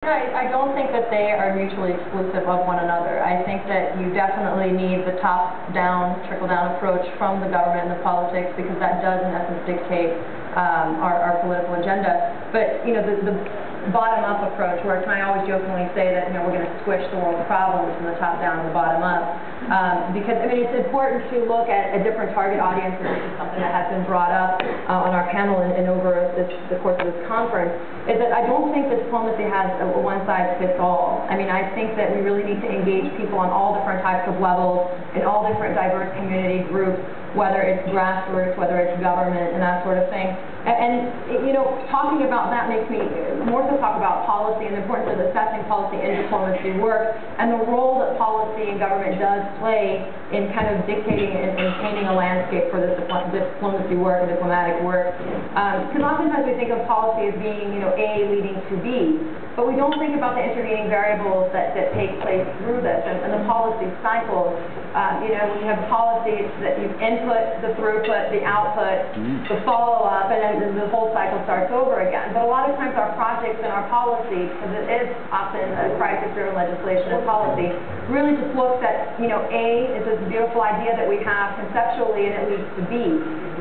I don't think that they are mutually exclusive of one another. I think that you definitely need the top-down, trickle-down approach from the government and the politics, because that does, in essence, dictate our political agenda. But, you know, the bottom-up approach, where I always jokingly say that, you know, we're going to squish the world's problems from the top down and the bottom up, because, I mean, it's important to look at a different target audience, and this is something that has been brought up on our panel and over the course of this conference, is that I don't think that diplomacy has a one-size-fits-all. I mean, I think that we really need to engage people on all different types of levels, in all different diverse community groups, whether it's grassroots, whether it's government, and that sort of thing. And you know, talking about that makes me more so talk about policy and the importance of assessing policy and diplomacy work, and the role that policy and government does play in kind of dictating and painting a landscape for this diplomacy work and diplomatic work. Because oftentimes we think of policy as being, you know, A leading to B, but we don't think about the intervening variables that take place through this and the policy cycles. You know, we have policies that you input, the throughput, the output, the follow-up, and then the whole cycle starts over again. But a lot of times our projects and our policy, because it is often a crisis-driven legislation and policy, really just looks at, you know, A is this beautiful idea that we have conceptually, and it leads to B.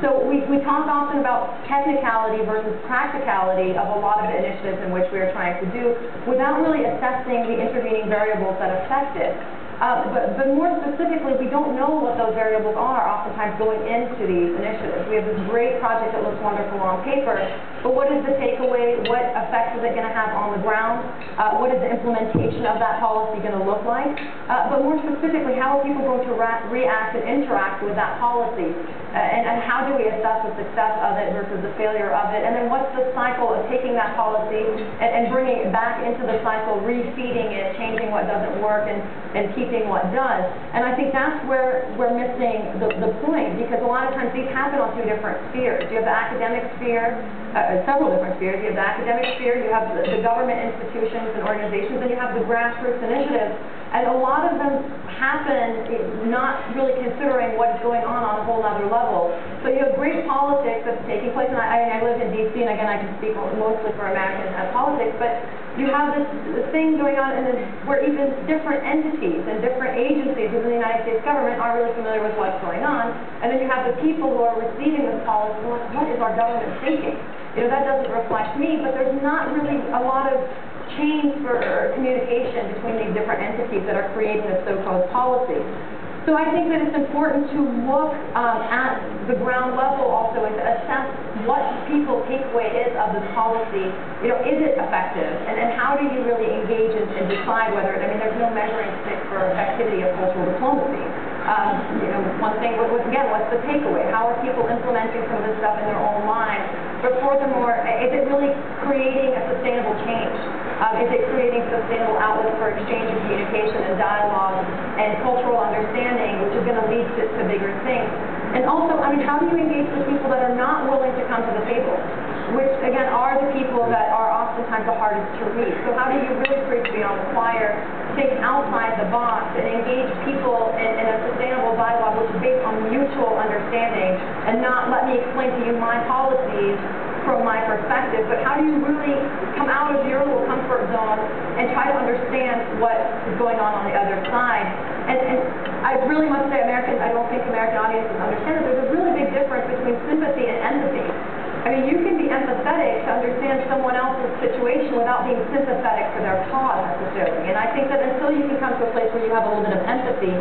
So we talk often about technicality versus practicality of a lot of the initiatives in which we are trying to do, without really assessing the intervening variables that affect it. But more specifically, we don't know what those variables are oftentimes going into these initiatives. We have this great project that looks wonderful on paper, but what is the takeaway? What effects is it going to have on the ground? What is the implementation of that policy going to look like? But more specifically, how are people going to react and interact with that policy? And how do we assess the success of it versus the failure of it? And then what's the cycle of taking that policy and bringing it back into the cycle, refeeding it, changing what doesn't work, and keeping what does? And I think that's where we're missing the point, because a lot of times these happen on two different spheres. You have the academic sphere, several different spheres. You have the academic sphere, you have the government institutions and organizations, and you have the grassroots initiatives. And a lot of them happen not really considering what's going on a whole other level. So you have great politics that's taking place, and I live in D.C., and again, I can speak mostly for American politics, but you have this thing going on where even different entities and different agencies within the United States government aren't really familiar with what's going on. And then you have the people who are receiving this policy, like, what is our government thinking? You know, that doesn't reflect me, but there's not really a lot of change for communication between these different entities that are creating this so-called policy. So I think that it's important to look at the ground level also and to assess what people's takeaway is of this policy. You know, is it effective? And how do you really engage and decide whether I mean, there's no measuring stick for effectivity of cultural diplomacy. You know, one thing was, again, what's the takeaway? How are people implementing some of this stuff in their own lives? But furthermore, is it really creating a sustainable change? Is it creating sustainable outlets for exchange and communication and dialogue and cultural understanding, which is going to lead to bigger things? And also, I mean, how do you engage with people that are not willing to come to the table, which, again, are the people that are oftentimes the hardest to reach? So how do you really preach beyond the choir, think outside the box, and engage people in a sustainable dialogue which is based on mutual understanding, and not let me explain to you my policies from my perspective, but how do you really come out of your little comfort zone and try to understand what is going on the other side? And I really must say, I don't think American audiences understand that there's a really big difference between sympathy and empathy. I mean, you can be empathetic to understand someone else's situation without being sympathetic to their cause necessarily. And I think that until you can come to a place where you have a little bit of empathy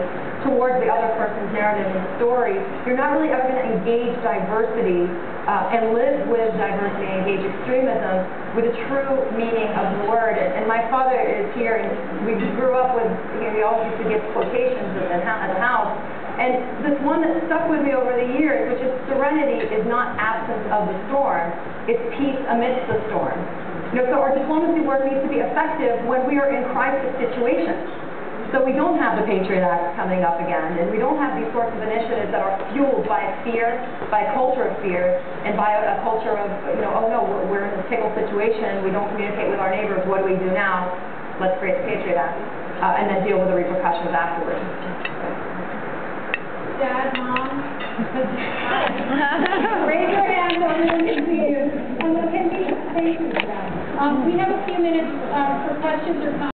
towards the other person's narrative and story, you're not really ever going to engage diversity and live with diversity and engage extremism with a true meaning of the word. And my father is here, and we grew up with, you know, we always used to give quotations at the house. And this one that stuck with me over the years, which is serenity is not absence of the storm, it's peace amidst the storm. You know, so our diplomacy work needs to be effective when we are in crisis situations. So we don't have the Patriot Act coming up again, and we don't have these sorts of initiatives that are fueled by fear, by a culture of fear, and by a culture of, you know, oh no, we're in a pickle situation, we don't communicate with our neighbors, what do we do now? Let's create the Patriot Act, and then deal with the repercussions afterwards. Dad, Mom, raise your hand so everyone can see you. And look at me. Thank you, Dad. We have a few minutes for questions or comments.